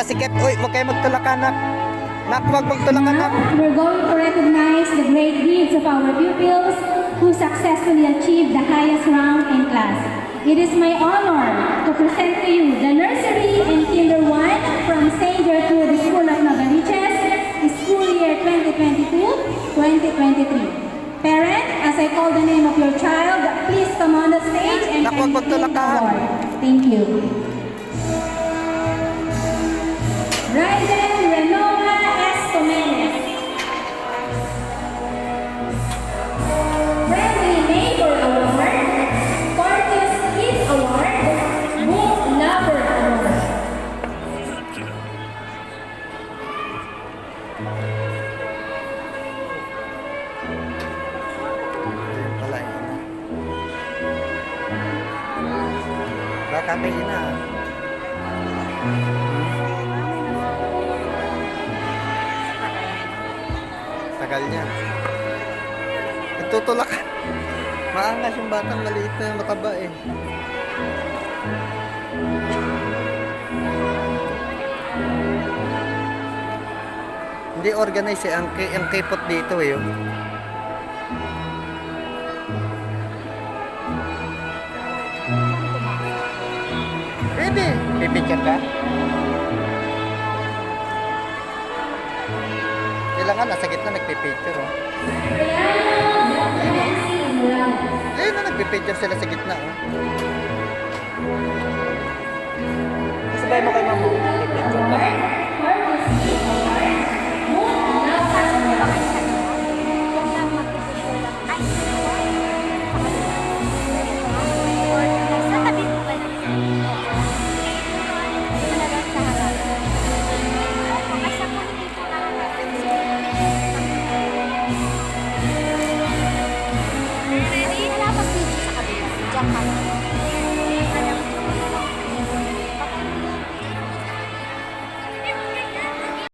masikip. Uy, huwag kayo magtulakan, nak. Nak, huwag magtulakan, nak. We're going to recognize the great deeds of our pupils who successfully achieved the highest rank in class. It is my honor to present to you the nursery and kinder 1 from St. Gertrude School of Novaliches, school year 2022-2023. Parent, as I call the name of your child, please come on the stage and Nak, huwag receive the magtulakan. award. Thank you. Ryzen Renoa S. Tomenes. Friendly Neighbor Award, Courteous Kid Award, Book Lover Award. Ayun pala, yun. Baka may ina. Tagal niya. Nagtutulak. Maangas yung batang maliit na mataba eh. Hindi organize eh. Ang kipot dito eh. Oh. Baby! Pipicture ka? Kailangan nasa gitna nagpipicture oh. Ayun na nagpipicture sila sa gitna oh. Sabay mo kay mama. Pipicture ka.